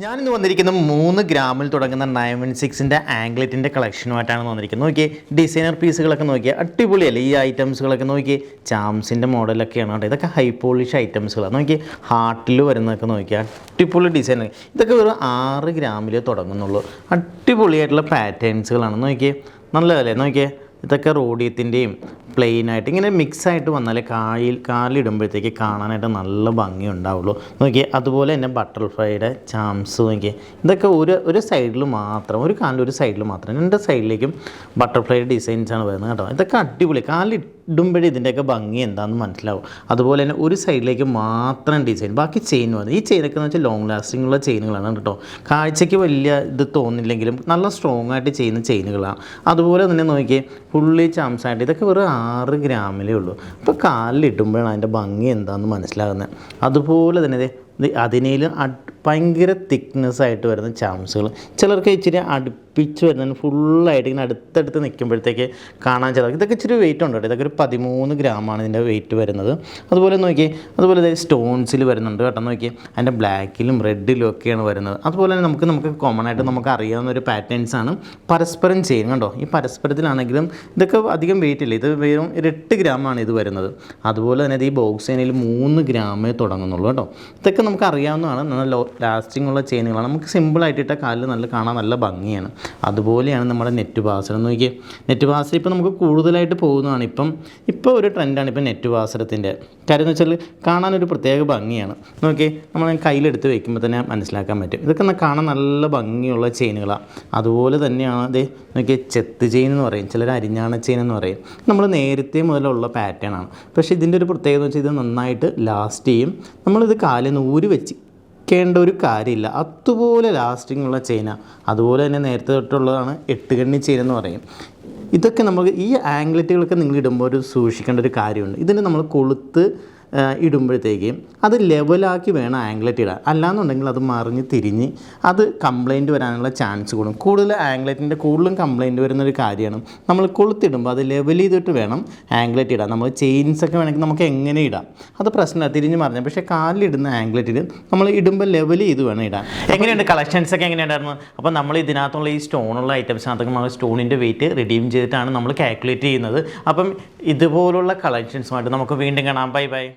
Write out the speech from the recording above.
ഞാനിന്ന് വന്നിരിക്കുന്നത് 3 ഗ്രാമിൽ തുടങ്ങുന്ന 916ൻ്റെ ആംഗ്ലെറ്റിൻ്റെ കളക്ഷനുമായിട്ടാണ് വന്നിരിക്കുന്നത്. നോക്കിയേ, ഡിസൈനർ പീസുകളൊക്കെ നോക്കിയാൽ അടിപൊളിയല്ലേ ഈ ഐറ്റംസുകളൊക്കെ. നോക്കിയേ, ചാംസിൻ്റെ മോഡലൊക്കെയാണ് കേട്ടോ. ഇതൊക്കെ ഹൈ പോളിഷ് ഐറ്റംസുകളാണ്. നോക്കിയേ, ഹാർട്ടിൽ വരുന്നതൊക്കെ നോക്കിയാൽ അടിപൊളി ഡിസൈൻ. ഇതൊക്കെ വെറും 6 ഗ്രാമിലേ തുടങ്ങുന്നുള്ളൂ. അടിപൊളിയായിട്ടുള്ള പാറ്റേൺസുകളാണ്. നോക്കിയേ, നല്ലതല്ലേ. നോക്കിയേ, ഇതൊക്കെ റോഡിയത്തിൻ്റെയും പ്ലെയിനായിട്ട് ഇങ്ങനെ മിക്സായിട്ട് വന്നാലേ കാലിടുമ്പോഴത്തേക്ക് കാണാനായിട്ട് നല്ല ഭംഗി ഉണ്ടാവുള്ളൂ. നോക്കിയേ, അതുപോലെ തന്നെ ബട്ടർഫ്ലൈയുടെ ചാംസ് നോക്കിയേ, ഇതൊക്കെ ഒരു സൈഡിൽ മാത്രം, ഒരു കാലിൽ ഒരു സൈഡിൽ മാത്രം, 2 സൈഡിലേക്കും ബട്ടർഫ്ലൈയുടെ ഡിസൈൻസാണ് വരുന്നത് കേട്ടോ. ഇതൊക്കെ അടിപൊളി, കാലിടുമ്പോഴേ ഇതിൻ്റെയൊക്കെ ഭംഗി എന്താണെന്ന് മനസ്സിലാവും. അതുപോലെ തന്നെ ഒരു സൈഡിലേക്ക് മാത്രം ഡിസൈൻ, ബാക്കി ചെയിൻ വന്നു. ഈ ചെയിനൊക്കെ എന്ന് വെച്ചാൽ ലോങ് ലാസ്റ്റിംഗ് ഉള്ള ചെയിനുകളാണ് കേട്ടോ. കാഴ്ചയ്ക്ക് വലിയ ഇത് തോന്നില്ലെങ്കിലും നല്ല സ്ട്രോങ് ആയിട്ട് ചെയ്യുന്ന ചെയിനുകളാണ്. അതുപോലെ തന്നെ നോക്കിയേ, ഫുള്ളി ചാംസായിട്ട് ഇതൊക്കെ വെറും 6 ഗ്രാമിലേ ഉള്ളൂ. അപ്പോൾ കാലിലിട്ടുമ്പോഴാണ് അതിൻ്റെ ഭംഗി എന്താണെന്ന് മനസ്സിലാകുന്നത്. അതുപോലെ തന്നെ അതിനേലും ഭയങ്കര തിക്നെസ്സായിട്ട് വരുന്ന ചാംസുകൾ, ചിലർക്ക് ഇച്ചിരി അടുപ്പിച്ച് വരുന്നതിന് ഫുള്ളായിട്ട് ഇങ്ങനെ അടുത്തടുത്ത് നിൽക്കുമ്പോഴത്തേക്ക് കാണാൻ ചിലർക്ക് ഇതൊക്കെ ഇച്ചിരി വെയിറ്റ് ഉണ്ട് കേട്ടോ. ഇതൊക്കെ ഒരു 13 ഗ്രാമാണ് ഇതിൻ്റെ വെയിറ്റ് വരുന്നത്. അതുപോലെ നോക്കിയേ, അതുപോലെ സ്റ്റോൺസിൽ വരുന്നുണ്ട് കേട്ടോ. നോക്കിയേ, അതിൻ്റെ ബ്ലാക്കിലും റെഡിലും ഒക്കെയാണ് വരുന്നത്. അതുപോലെ തന്നെ നമുക്ക് കോമൺ ആയിട്ട് നമുക്ക് അറിയാവുന്ന ഒരു പാറ്റേൺസാണ് പരസ്പരം ചെയിൻ കണ്ടോ. ഈ പരസ്പരത്തിലാണെങ്കിലും ഇതൊക്കെ അധികം വെയിറ്റ് ഇല്ല. ഇത് വെറും 8 ഗ്രാമാണ് ഇത് വരുന്നത്. അതുപോലെ തന്നെ ഈ ബോക്സ് ചെയിനിൽ 3 ഗ്രാമേ തുടങ്ങുന്നുള്ളൂ കേട്ടോ. ഇതൊക്കെ നമുക്ക് അറിയാവുന്നതാണ്. നല്ല ലാസ്റ്റിംഗ് ഉള്ള ചെയിനുകളാണ്. നമുക്ക് സിമ്പിളായിട്ട് ഇട്ട കാലിൽ കാണാൻ നല്ല ഭംഗിയാണ്. അതുപോലെയാണ് നമ്മുടെ നെറ്റ് വാസരം. നോക്കിയേ, നെറ്റ് വാസരം ഇപ്പം നമുക്ക് കൂടുതലായിട്ട് പോകുന്നതാണ്. ഇപ്പോൾ ഒരു ട്രെൻഡാണ് ഇപ്പം നെറ്റ് വാസരത്തിൻ്റെ കാര്യം എന്ന് വെച്ചാൽ കാണാനൊരു പ്രത്യേക ഭംഗിയാണ്. നോക്കിയേ, നമ്മൾ കയ്യിലെടുത്ത് വയ്ക്കുമ്പോൾ തന്നെ മനസ്സിലാക്കാൻ പറ്റും. ഇതൊക്കെ കാണാൻ നല്ല ഭംഗിയുള്ള ചെയിനുകളാണ്. അതുപോലെ തന്നെയാണ് ഇത് നോക്കിയേ, ചെത്ത് ചെയിൻ എന്ന് പറയും, ചിലർ അരിഞ്ഞാണ ചെയിൻ എന്ന് പറയും. നമ്മൾ നേരത്തെ മുതലുള്ള പാറ്റേൺ ആണ്. പക്ഷേ ഇതിൻ്റെ ഒരു പ്രത്യേകത എന്ന് വെച്ചാൽ ഇത് നന്നായിട്ട് ലാസ്റ്റ് ചെയ്യും. നമ്മളിത് കാലിൽ നിന്ന് ഊരി വെക്കേണ്ട ഒരു കാര്യമില്ല, അതുപോലെ ലാസ്റ്റിംഗ് ഉള്ള ചെയിനാണ്. അതുപോലെ തന്നെ നേരത്തെ തൊട്ടുള്ളതാണ് 8 കണ്ണി ചെയിൻ എന്ന് പറയും. ഇതൊക്കെ നമുക്ക് ഈ ആംഗ്ലെറ്റുകളൊക്കെ നിങ്ങൾ ഇടുമ്പോൾ ഒരു സൂക്ഷിക്കേണ്ട ഒരു കാര്യമുണ്ട്. ഇതിന് നമ്മൾ കൊളുത്ത് ഇടുമ്പോഴത്തേക്കും അത് ലെവലാക്കി വേണം ആംഗ്ലെറ്റ് ഇടാൻ. അല്ലാന്നുണ്ടെങ്കിൽ അത് മറിഞ്ഞ് തിരിഞ്ഞ് അത് കംപ്ലയിൻറ്റ് വരാനുള്ള ചാൻസ് കൂടും. കൂടുതൽ ആംഗ്ലെറ്റിൻ്റെ കൂടുതലും കംപ്ലയിൻറ്റ് വരുന്നൊരു കാര്യമാണ്. നമ്മൾ കൊളുത്തിടുമ്പോൾ അത് ലെവൽ ചെയ്തിട്ട് വേണം ആംഗ്ലെറ്റ് ഇടാൻ. നമ്മൾ ചെയിൻസൊക്കെ വേണമെങ്കിൽ നമുക്ക് എങ്ങനെ ഇടാം, അത് പ്രശ്നമാണ്, തിരിഞ്ഞ് മറിഞ്ഞാൽ. പക്ഷേ കാലിലിടുന്ന ആംഗ്ലെറ്റിൽ നമ്മൾ ഇടുമ്പോൾ ലെവൽ ചെയ്ത് വേണം ഇടാൻ. എങ്ങനെയുണ്ട് കളക്ഷൻസൊക്കെ എങ്ങനെയുണ്ടായിരുന്നു? അപ്പോൾ നമ്മൾ ഇതിനകത്തുള്ള ഈ സ്റ്റോണുള്ള ഐറ്റംസിനകത്തൊക്കെ നമ്മൾ സ്റ്റോണിൻ്റെ വെയിറ്റ് റിഡീം ചെയ്തിട്ടാണ് നമ്മൾ കാൽക്കുലേറ്റ് ചെയ്യുന്നത്. അപ്പം ഇതുപോലുള്ള കളക്ഷൻസുമായിട്ട് നമുക്ക് വീണ്ടും കാണാം. Bye bye.